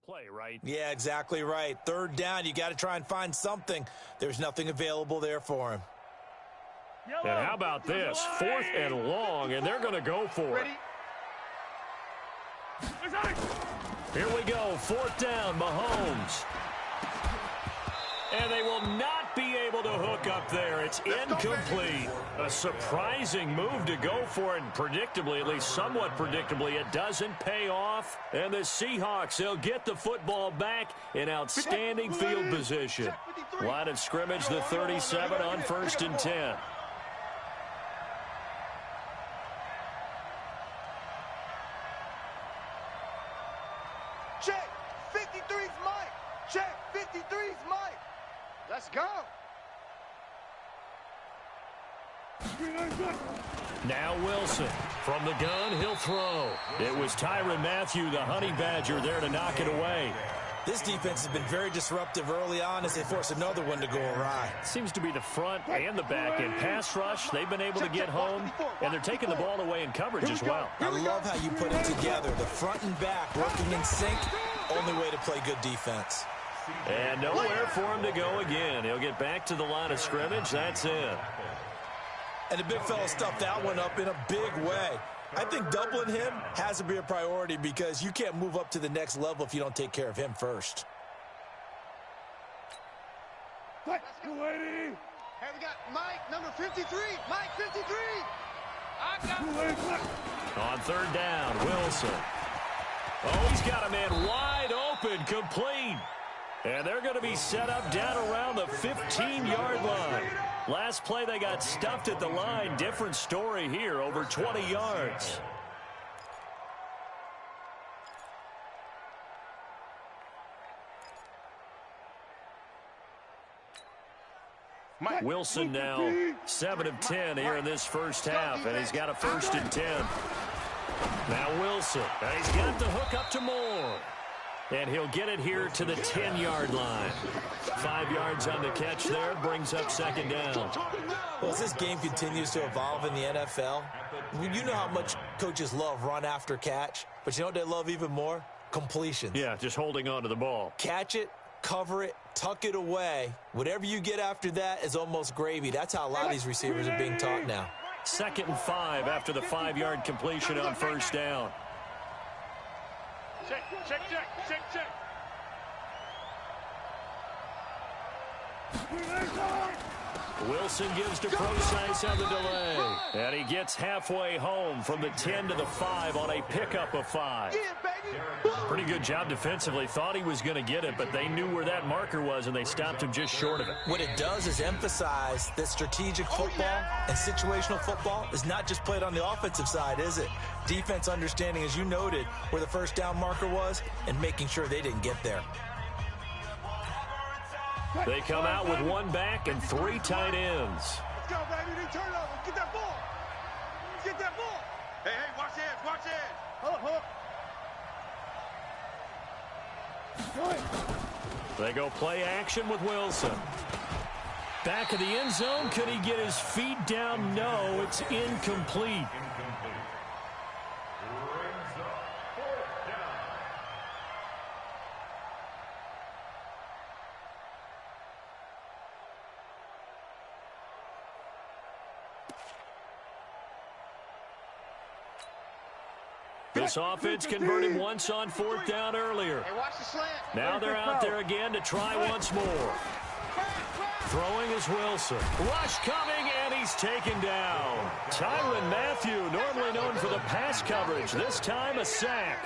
play, right? Yeah, exactly right. Third down, you got to try and find something. There's nothing available there for him. And how about this? 4th and long, and they're going to go for it. Here we go, 4th down, Mahomes. And they will not be able to hook up there. It's incomplete. A surprising move to go for it, and predictably, at least somewhat predictably, it doesn't pay off. And the Seahawks, they'll get the football back in outstanding field position. Line of scrimmage, the 37 on 1st and 10. Check, 53's Mike. Check, 53's Mike. Let's go. Now Wilson. From the gun, he'll throw. It was Tyrann Mathieu, the Honey Badger, there to knock it away. This defense has been very disruptive early on as they force another one to go awry. Seems to be the front and the back end. Pass rush, they've been able to get home, and they're taking the ball away in coverage as well. I love how you put it together. The front and back working in sync. Only way to play good defense. And nowhere for him to go again. He'll get back to the line of scrimmage. That's it. And the big fella stuffed that one up in a big way. I think doubling him has to be a priority because you can't move up to the next level if you don't take care of him first. Hey, we got Mike, number 53. Mike, 53. On 3rd down, Wilson. Oh, he's got a man wide open, complete. And they're going to be set up down around the 15-yard line. Last play, they got stuffed at the line. Different story here, over 20 yards. Wilson now 7 of 10 here in this first half, and he's got a 1st and 10. Now Wilson, and he's got the hook up to Moore. And he'll get it here to the 10-yard line. 5 yards on the catch there, brings up 2nd down. Well, as this game continues to evolve in the NFL, you know how much coaches love run after catch, but you know what they love even more? Completions. Yeah, just holding on to the ball. Catch it, cover it, tuck it away. Whatever you get after that is almost gravy. That's how a lot of these receivers are being taught now. 2nd and 5 after the 5-yard completion on 1st down. Check, check, check, check, check. Wilson gives to Procise on the delay. And he gets halfway home from the 10 to the 5 on a pickup of 5. Pretty good job defensively. Thought he was going to get it, but they knew where that marker was, and they stopped him just short of it. What it does is emphasize that strategic football and situational football is not just played on the offensive side, is it? Defense understanding, as you noted, where the 1st down marker was and making sure they didn't get there. They come out with 1 back and 3 tight ends. Let's go, baby. They turn over. Get that ball. Get that ball. Hey, watch it. Watch it. Hold up. They go play action with Wilson. Back of the end zone. Could he get his feet down? No, it's incomplete. This offense converted once on 4th down earlier. Hey, watch the slant. Now they're out there again to try once more. Throwing is Wilson. Rush coming, and he's taken down. Tyrann Mathieu, normally known for the pass coverage. This time a sack.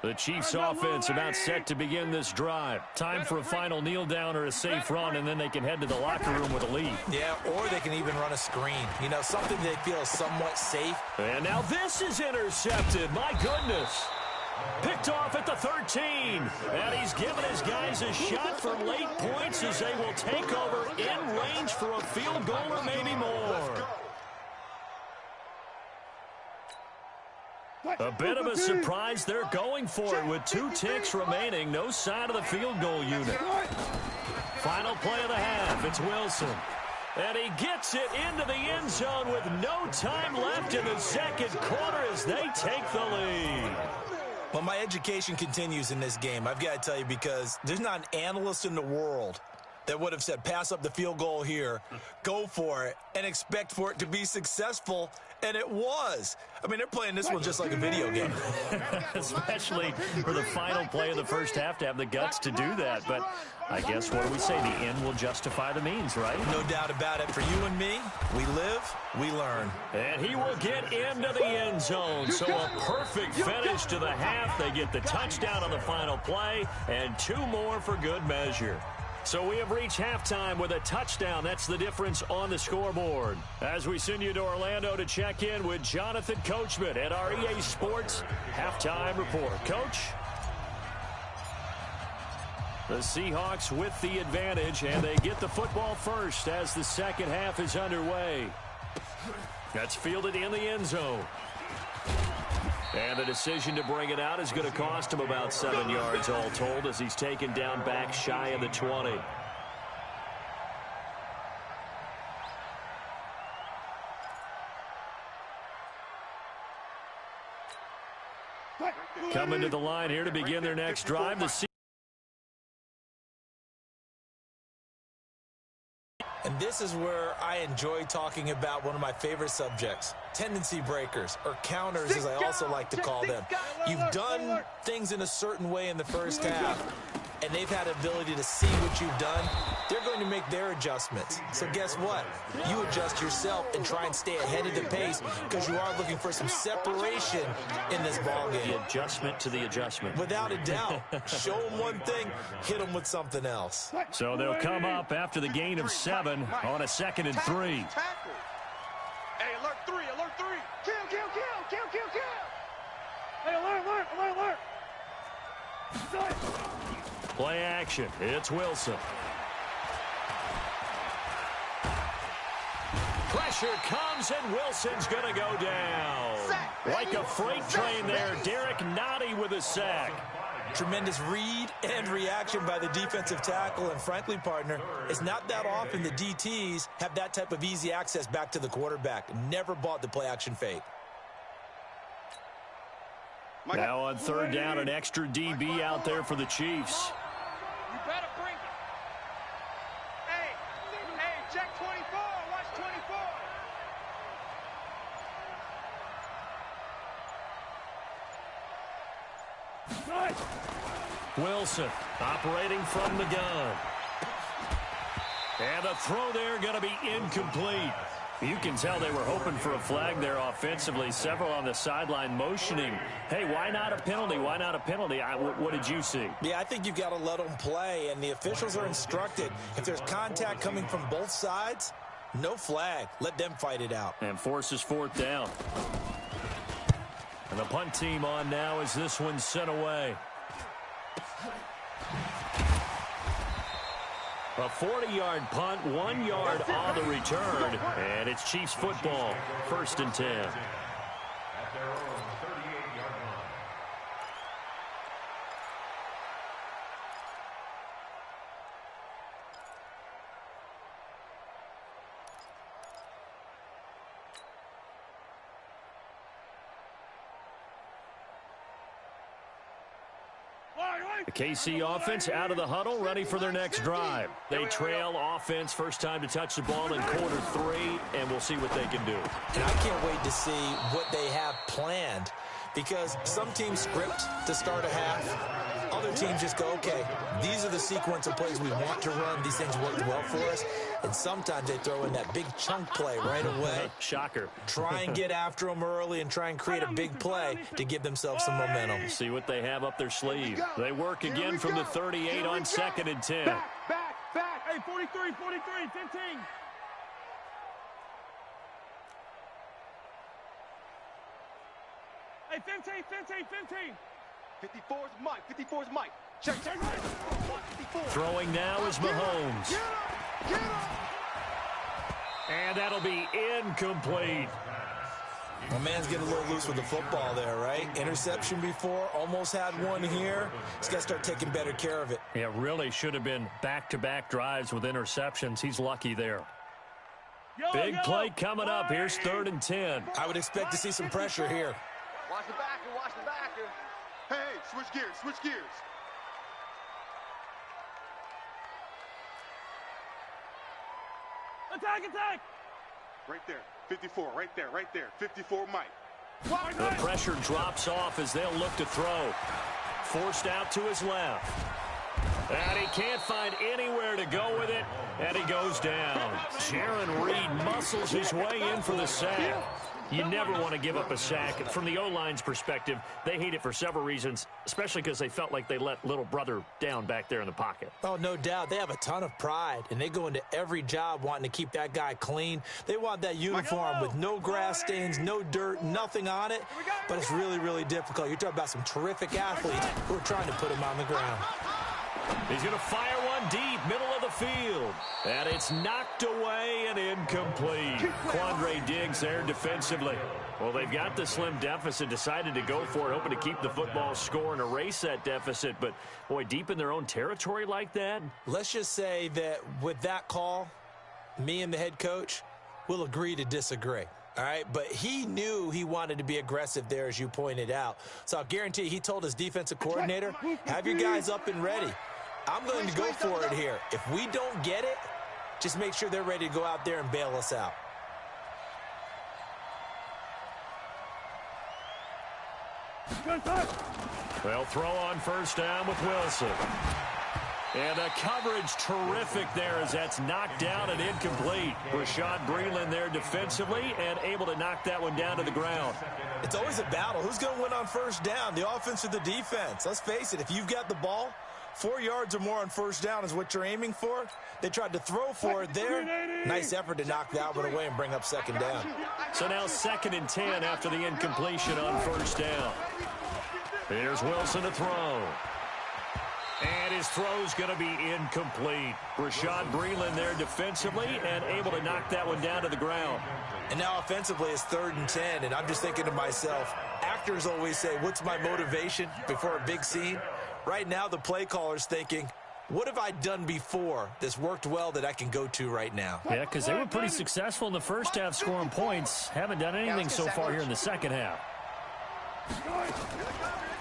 The Chiefs' offense about set to begin this drive. Time for a final kneel down or a safe run, and then they can head to the locker room with a lead. Yeah, or they can even run a screen. You know, something they feel is somewhat safe. And now this is intercepted. My goodness. Picked off at the 13. And he's given his guys a shot for late points as they will take over in range for a field goal or maybe more. A bit of a surprise. They're going for it with 2 ticks remaining. No sign of the field goal unit. Final play of the half. It's Wilson. And he gets it into the end zone with no time left in the second quarter as they take the lead. Well, my education continues in this game, I've got to tell you, because there's not an analyst in the world that would have said pass up the field goal here, go for it, and expect for it to be successful, and it was. I mean, they're playing this one just like a video game. Especially for the final play of the first half to have the guts to do that. But I guess, what do we say? The end will justify the means, right? No doubt about it. For you and me, we live, we learn. And he will get into the end zone. So a perfect finish to the half. They get the touchdown on the final play, and 2 more for good measure. So we have reached halftime with a touchdown. That's the difference on the scoreboard. As we send you to Orlando to check in with Jonathan Coachman at our EA Sports Halftime Report. Coach? The Seahawks with the advantage, and they get the football first as the second half is underway. That's fielded in the end zone. And the decision to bring it out is going to cost him about 7 yards all told as he's taken down back shy of the 20. Coming to the line here to begin their next drive. And this is where I enjoy talking about one of my favorite subjects, tendency breakers, or counters as I also like to call them. You've done things in a certain way in the first half, and they've had the ability to see what you've done. They're going to make their adjustments. So guess what? You adjust yourself and try and stay ahead of the pace because you are looking for some separation in this ballgame. The adjustment to the adjustment. Without a doubt. Show them one thing, hit them with something else. So they'll come up after the gain of 7 on a 2nd and 3. Hey, alert 3, alert 3. Kill, kill, kill, kill, kill, kill. Hey, alert, alert, alert, alert. Play action. It's Wilson. Pressure comes, and Wilson's going to go down. Like a freight train there, Derek Nottie with a sack. Tremendous read and reaction by the defensive tackle, and frankly, partner, it's not that often the DTs have that type of easy access back to the quarterback. Never bought the play-action fake. Now on 3rd down, an extra DB out there for the Chiefs. You better bring it. Hey, check 24. Watch 24. Wilson operating from the gun. And the throw there going to be incomplete. You can tell they were hoping for a flag there offensively. Several on the sideline motioning, hey, why not a penalty? Why not a penalty? What did you see? Yeah, I think you've got to let them play, and the officials are instructed. If there's contact coming from both sides, no flag. Let them fight it out. And forces 4th down. And the punt team on now as this one's sent away. A 40-yard punt, 1 yard on the return, and it's Chiefs football, 1st and 10. The KC offense out of the huddle, ready for their next drive. They trail offense, first time to touch the ball in quarter 3, and we'll see what they can do. And I can't wait to see what they have planned, because some teams script to start a half. Other teams just go, okay, these are the sequence of plays we want to run. These things worked well for us. And sometimes they throw in that big chunk play right away. Shocker. Try and get after them early and try and create a big play to give themselves some momentum. See what they have up their sleeve. They work again from the 38 on 2nd and 10. Back. Hey, 43, 15. Hey, 15. 54's Mike. Check. 54. Throwing now is Mahomes. Get him. And that'll be incomplete. My man's getting a little loose with the football there, right? Interception before, almost had one here. He's got to start taking better care of it. Yeah, really should have been back-to-back drives with interceptions. He's lucky there. Big play coming up. Here's 3rd and 10. I would expect to see some pressure here. Watch the backer, watch the backer. Hey, switch gears, switch gears. Attack, attack! Right there, 54, right there, right there. 54, Mike. The pressure drops off as they'll look to throw. Forced out to his left. And he can't find anywhere to go with it, and he goes down. Jaron Reed muscles his way in for the sack. You never want to give up a sack. From the O-line's perspective, they hate it for several reasons, especially because they felt like they let little brother down back there in the pocket. Oh, no doubt. They have a ton of pride, and they go into every job wanting to keep that guy clean. They want that uniform with no grass stains, no dirt, nothing on it, but it's really, really difficult. You're talking about some terrific athletes who are trying to put him on the ground. He's going to fire one deep, middle of the field. And it's knocked away and incomplete. Quandre Diggs there defensively. Well, they've got the slim deficit, decided to go for it, hoping to keep the football score and erase that deficit. But, boy, deep in their own territory like that. Let's just say that with that call, me and the head coach will agree to disagree. All right, but he knew he wanted to be aggressive there, as you pointed out. So I'll guarantee you, he told his defensive coordinator, have your guys up and ready. I'm going to go for it here. If we don't get it, just make sure they're ready to go out there and bail us out. They'll throw on 1st down with Wilson. And the coverage terrific there as that's knocked down and incomplete. Rashad Breeland there defensively and able to knock that one down to the ground. It's always a battle. Who's going to win on 1st down, the offense or the defense? Let's face it, if you've got the ball, 4 yards or more on 1st down is what you're aiming for. They tried to throw for it there. Nice effort to knock that one away and bring up 2nd down. So now 2nd and 10 after the incompletion on 1st down. Here's Wilson to throw. And his throw's going to be incomplete. Rashad Breeland there defensively and able to knock that one down to the ground. And now offensively it's 3rd and 10, and I'm just thinking to myself, actors always say, what's my motivation before a big scene? Right now the play caller's thinking, what have I done before that's worked well that I can go to right now? Yeah, because they were pretty successful in the first half scoring points. Haven't done anything so far here in the second half.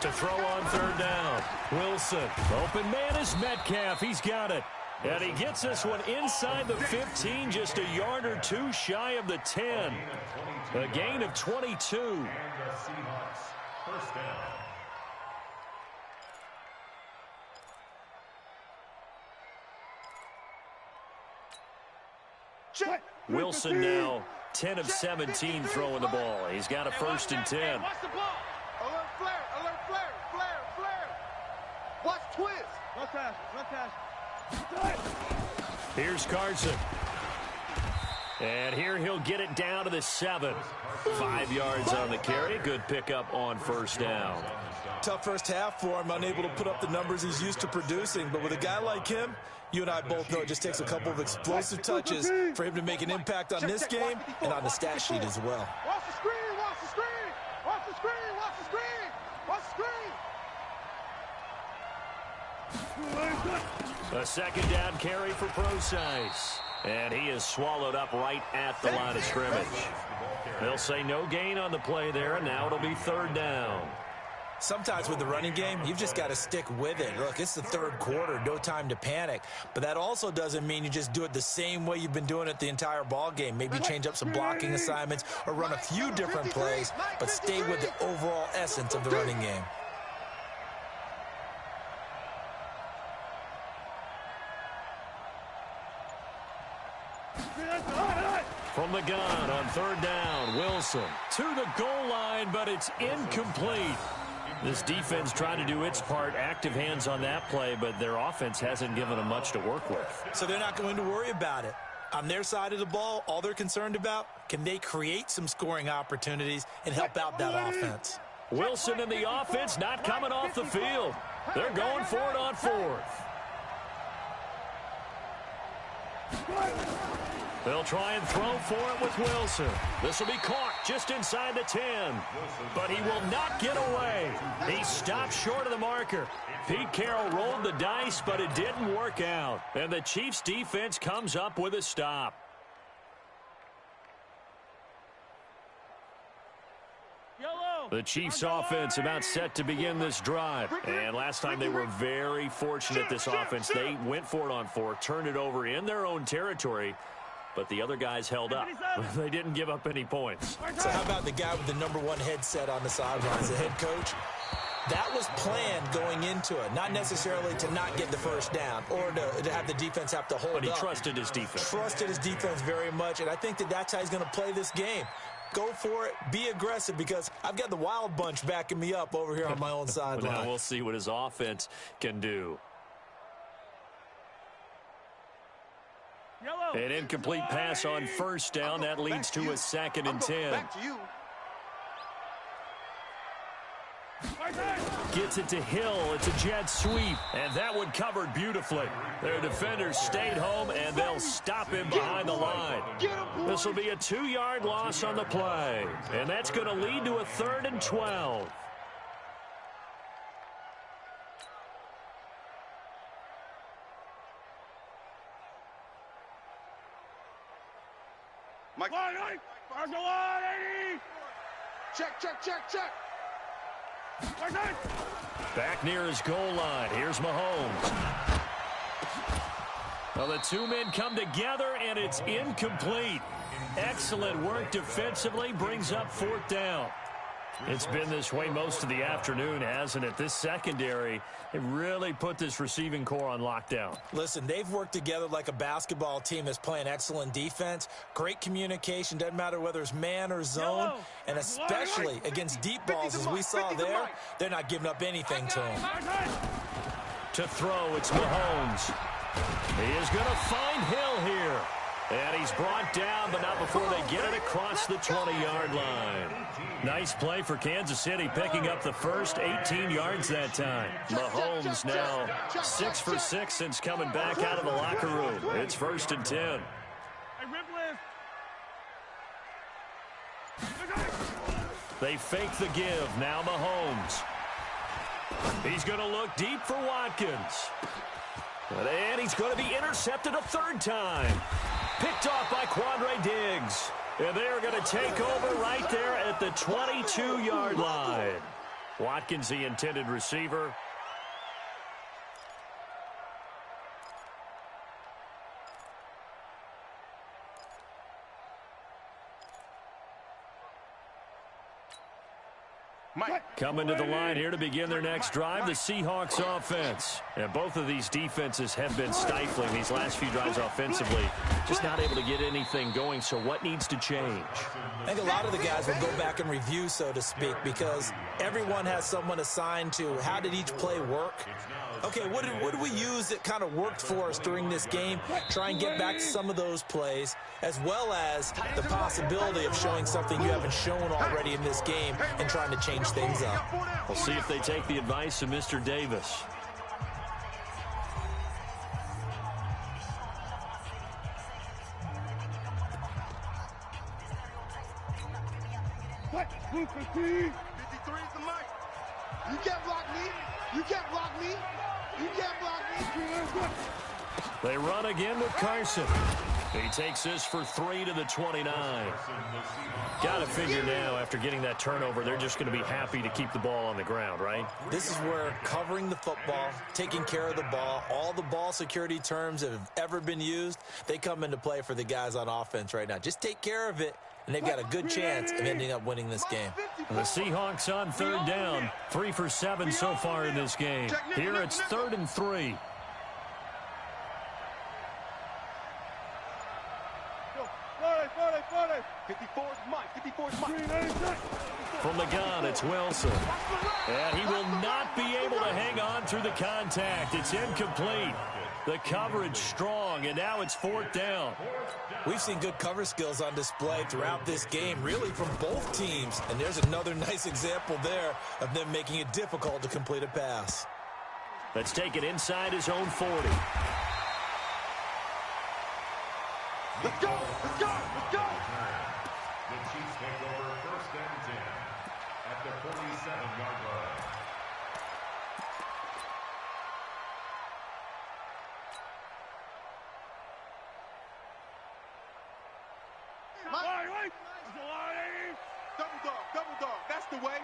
To throw on 3rd down. Wilson. Open man is Metcalf. He's got it. And he gets this one inside the 15, just a yard or two shy of the 10. A gain of 22. Wilson now 10 of 17 throwing the ball. He's got a 1st and 10. Watch the ball. Alert flare, alert flare, flare, flare. Watch twist. Run cash. Here's Carson. And here he'll get it down to the 7. 5 yards on the carry. Good pickup on 1st down. Tough first half for him, unable to put up the numbers he's used to producing. But with a guy like him, you and I both know it just takes a couple of explosive touches for him to make an impact on this game and on the stat sheet as well. Watch the screen, watch the screen. Watch the screen, watch the screen. Watch the screen. A 2nd down carry for Procise. And he is swallowed up right at the line of scrimmage. They'll say no gain on the play there, and now it'll be 3rd down. Sometimes with the running game, you've just got to stick with it. Look, it's the 3rd quarter, no time to panic. But that also doesn't mean you just do it the same way you've been doing it the entire ball game. Maybe change up some blocking assignments or run a few different plays, but stay with the overall essence of the running game. From the gun on 3rd down, Wilson to the goal line, but it's incomplete. This defense trying to do its part, active hands on that play, but their offense hasn't given them much to work with. So they're not going to worry about it. On their side of the ball, all they're concerned about, can they create some scoring opportunities and help out that offense? Wilson and the offense not coming off the field. They're going for it on 4th. They'll try and throw for it with Wilson. This will be caught just inside the 10. But he will not get away. He stopped short of the marker. Pete Carroll rolled the dice, but it didn't work out. And the Chiefs defense comes up with a stop. The Chiefs offense about set to begin this drive. And last time they were very fortunate, this offense. They went for it on 4, turned it over in their own territory, but the other guys held up. They didn't give up any points. So how about the guy with the #1 headset on the sidelines, the head coach? That was planned going into it, not necessarily to not get the first down or to have the defense have to hold up. But he trusted his defense. Trusted his defense very much, and I think that's how he's going to play this game. Go for it. Be aggressive, because I've got the wild bunch backing me up over here on my own sideline. Now we'll see what his offense can do. An incomplete pass on first down. That leads to a 2nd and 10. Back to you. Gets it to Hill. It's a jet sweep, and that one covered beautifully. Their defenders stayed home, and they'll stop him behind the line. This will be a 2-yard loss on the play, and that's going to lead to a 3rd and 12. Mike. Check. Back near his goal line. Here's Mahomes. Well, the two men come together, and it's incomplete. Excellent work defensively. Brings up 4th down. It's been this way most of the afternoon, hasn't it? This secondary, it really put this receiving core on lockdown. Listen, they've worked together like a basketball team that's playing excellent defense. Great communication. Doesn't matter whether it's man or zone. And especially against deep balls, as we saw there, they're not giving up anything to them. To throw, it's Mahomes. He is going to find Hill here. And he's brought down, but not before they get it across the 20-yard line. Nice play for Kansas City, picking up the first 18 yards that time. Mahomes now 6 for 6 since coming back out of the locker room. It's 1st and 10. They fake the give. Now Mahomes. He's going to look deep for Watkins. And he's going to be intercepted a 3rd time. Picked off by Quandre Diggs. And they are going to take over right there at the 22-yard line. Watkins, the intended receiver. Coming to the line here to begin their next drive, the Seahawks offense. And both of these defenses have been stifling these last few drives offensively. Just not able to get anything going, so what needs to change? I think a lot of the guys will go back and review, so to speak, because everyone has someone assigned to how did each play work. Okay, what did we use that kind of worked for us during this game? Try and get back to some of those plays, as well as the possibility of showing something you haven't shown already in this game and trying to change things up. We'll see if they take the advice of Mr. Davis. What? 53 is the mic. You can't block me. You can't block me. You can't block me. They run again with Carson. He takes this for 3 to the 29. Got to figure now, after getting that turnover, they're just going to be happy to keep the ball on the ground, right? This is where covering the football, taking care of the ball, all the ball security terms that have ever been used, they come into play for the guys on offense right now. Just take care of it, and they've got a good chance of ending up winning this game. The Seahawks on 3rd down, 3 for 7 so far in this game. Here it's 3rd and 3. From the gun, it's Wilson. And he will not be able to hang on through the contact. It's incomplete. The coverage strong, and now it's 4th down. We've seen good cover skills on display throughout this game, really from both teams. And there's another nice example there of them making it difficult to complete a pass. Let's take it inside his own 40. Let's go. Let's go. Let's go. The Chiefs take over 1st and 10 at the 47-yard line. Double dog. That's the way.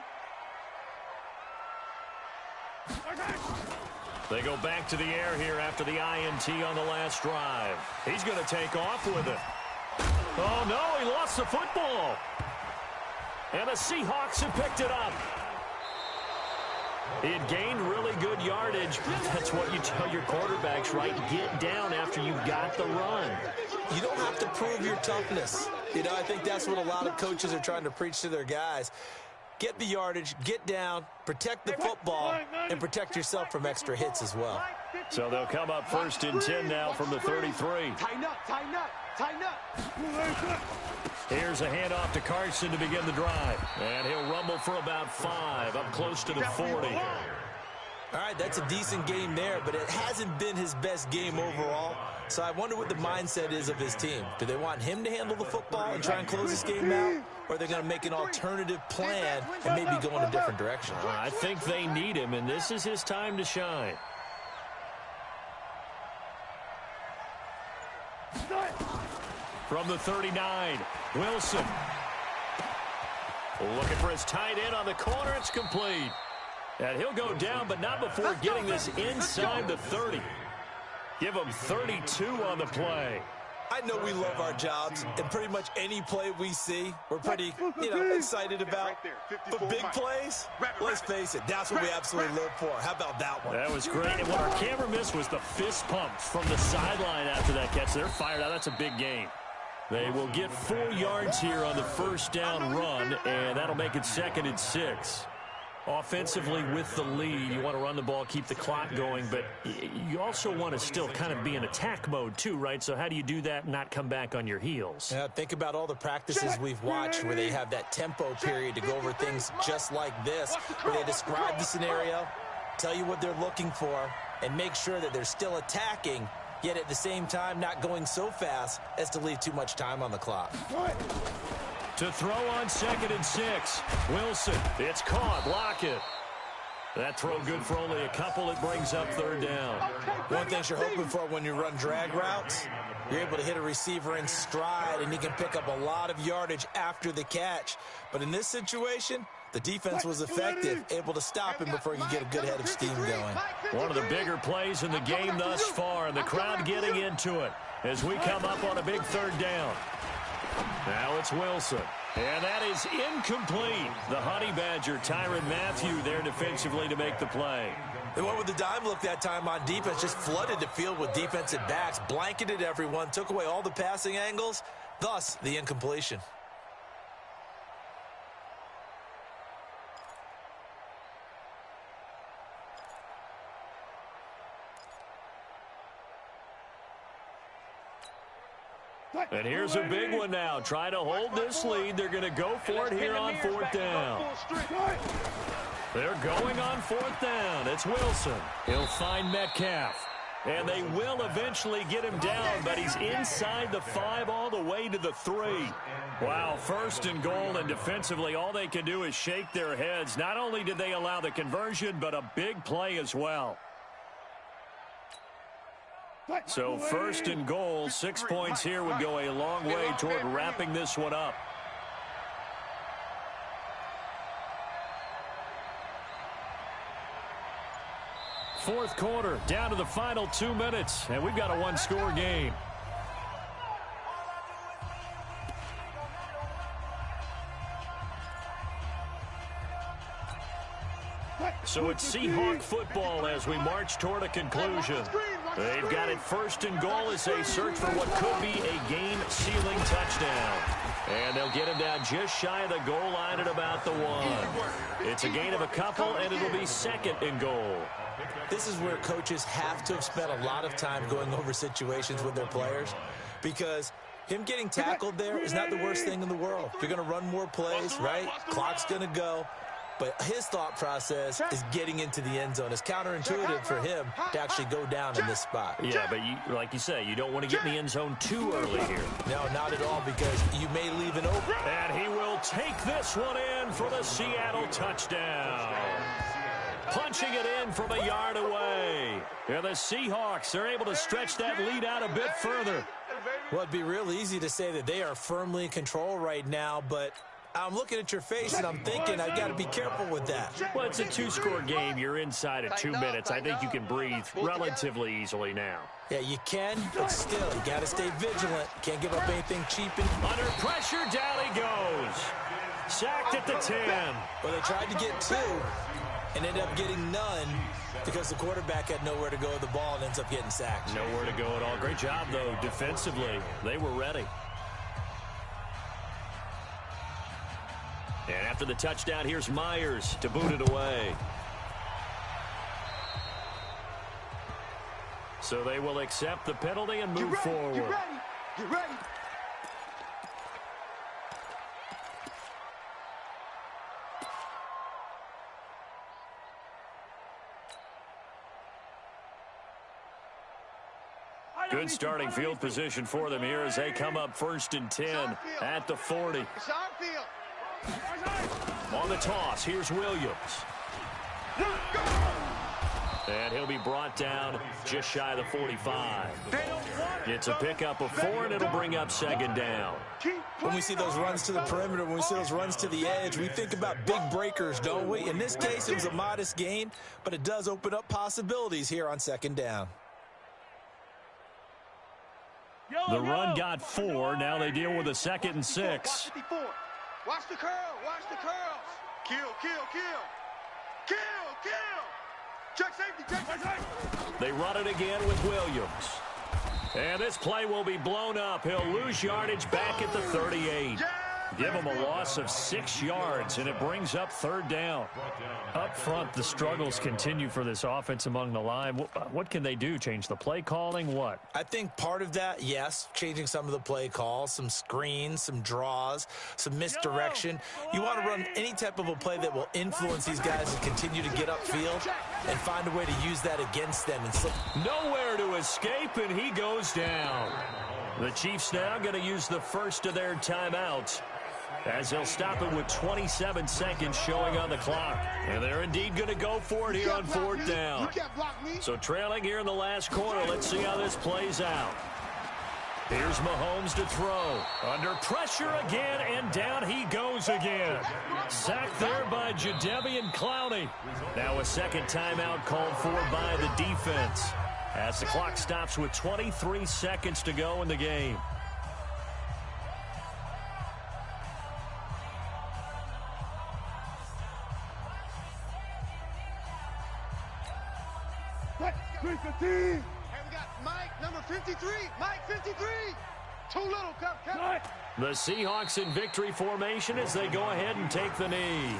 They go back to the air here after the INT on the last drive. He's going to take off with it. Oh, no, he lost the football. And the Seahawks have picked it up. He had gained really good yardage. That's what you tell your quarterbacks, right? Get down after you've got the run. You don't have to prove your toughness. You know, I think that's what a lot of coaches are trying to preach to their guys. Get the yardage, get down, protect the football, and protect yourself from extra hits as well. So they'll come up 1st and 10 now from the 33. Tighten up, tighten up, tighten up. Here's a handoff to Carson to begin the drive. And he'll rumble for about 5, up close to the 40. All right, that's a decent game there, but it hasn't been his best game overall. So I wonder what the mindset is of his team. Do they want him to handle the football and try and close this game out? Or are they going to make an alternative plan and maybe go in a different direction? I think they need him, and this is his time to shine. From the 39, Wilson. Looking for his tight end on the corner. It's complete. And he'll go down, but not before getting this inside the 30. Give him 32 on the play. I know we love our jobs, and pretty much any play we see, we're pretty, excited about. But big plays, let's face it, that's what we absolutely live for. How about that one? That was great. And what our camera missed was the fist pump from the sideline after that catch. They're fired out. That's a big game. They will get 4 yards here on the 1st down run, and that'll make it 2nd and 6. Offensively with the lead, you want to run the ball, keep the clock going, but you also want to still kind of be in attack mode too, right? So how do you do that and not come back on your heels? Yeah, think about all the practices we've watched where they have that tempo period to go over things just like this, where they describe the scenario, tell you what they're looking for, and make sure that they're still attacking, yet at the same time not going so fast as to leave too much time on the clock. To throw on 2nd and 6. Wilson, it's caught. Block it. That throw good for only a couple. It brings up 3rd down. One thing you're hoping for when you run drag routes, you're able to hit a receiver in stride, and he can pick up a lot of yardage after the catch. But in this situation, the defense was effective, able to stop him before he could get a good head of steam going. One of the bigger plays in the game thus far, and the crowd getting into it as we come up on a big 3rd down. Now it's Wilson. And that is incomplete. The Honey Badger, Tyrann Mathieu, there defensively to make the play. They went with the dime look that time on defense, just flooded the field with defensive backs, blanketed everyone, took away all the passing angles, thus the incompletion. And here's a big one now. Try to hold this lead. They're going to go for it here on 4th down. They're going on 4th down. It's Wilson. He'll find Metcalf. And they will eventually get him down, but he's inside the 5 all the way to the 3. Wow, 1st and goal, and defensively all they can do is shake their heads. Not only did they allow the conversion, but a big play as well. So 1st and goal, 6 points here would go a long way toward wrapping this one up. Fourth quarter, down to the final 2 minutes, and we've got a one-score game. So it's Seahawk football as we march toward a conclusion. They've got it 1st and goal as they search for what could be a game-sealing touchdown. And they'll get him down just shy of the goal line at about the 1. It's a gain of a couple, and it'll be 2nd and goal. This is where coaches have to have spent a lot of time going over situations with their players, because him getting tackled there is not the worst thing in the world. If you're going to run more plays, right? Clock's going to go. But his thought process is getting into the end zone. It's counterintuitive for him to actually go down in this spot. Yeah, but like you say, you don't want to get in the end zone too early here. No, not at all, because you may leave an open. And he will take this one in for the Seattle touchdown. Punching it in from a yard away. And the Seahawks are able to stretch that lead out a bit further. Well, it'd be real easy to say that they are firmly in control right now, but I'm looking at your face and I'm thinking I've got to be careful with that. Well, it's a two-score game. You're inside of 2 minutes. I think you can breathe relatively easily now. Yeah, you can, but still, you got to stay vigilant. Can't give up anything cheap. Under pressure, down he goes. Sacked at the 10. Well, they tried to get 2 and ended up getting none because the quarterback had nowhere to go with the ball and ends up getting sacked. Nowhere to go at all. Great job, though, defensively. They were ready. And after the touchdown, here's Myers to boot it away. So they will accept the penalty and move forward. Get ready. Get ready. Good starting field position for them here as they come up 1st and 10 at the 40. It's our field. On the toss, here's Williams. And he'll be brought down just shy of the 45. It's a pickup of 4, and it'll bring up 2nd down. When we see those runs to the perimeter, when we see those runs to the edge, we think about big breakers, don't we? In this case, it was a modest gain, but it does open up possibilities here on 2nd down. The run got 4. Now they deal with a 2nd and 6. Watch the curl. Watch the curls. Kill, kill, kill. Kill, kill. Check safety, check safety. They run it again with Williams. And this play will be blown up. He'll lose yardage back at the 38. Give him a loss of 6 yards, and it brings up 3rd down. Up front, the struggles continue for this offense among the line. What can they do? Change the play calling? What? I think part of that, yes, changing some of the play calls, some screens, some draws, some misdirection. You want to run any type of a play that will influence these guys and continue to get upfield and find a way to use that against them. And nowhere to escape, and he goes down. The Chiefs now going to use the first of their timeouts, as they'll stop it with 27 seconds showing on the clock. And they're indeed going to go for it here on 4th down. So trailing here in the last quarter, let's see how this plays out. Here's Mahomes to throw. Under pressure again, and down he goes again. Sacked there by Jadeveon Clowney. Now a 2nd timeout called for by the defense, as the clock stops with 23 seconds to go in the game. Hey, we got Mike, number 53. Mike, 53. Too little, cut. The Seahawks in victory formation as they go ahead and take the knee.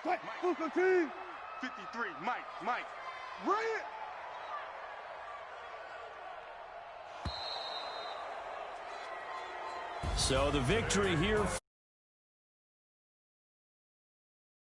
Mike, 53. Mike. Bring it. So the victory here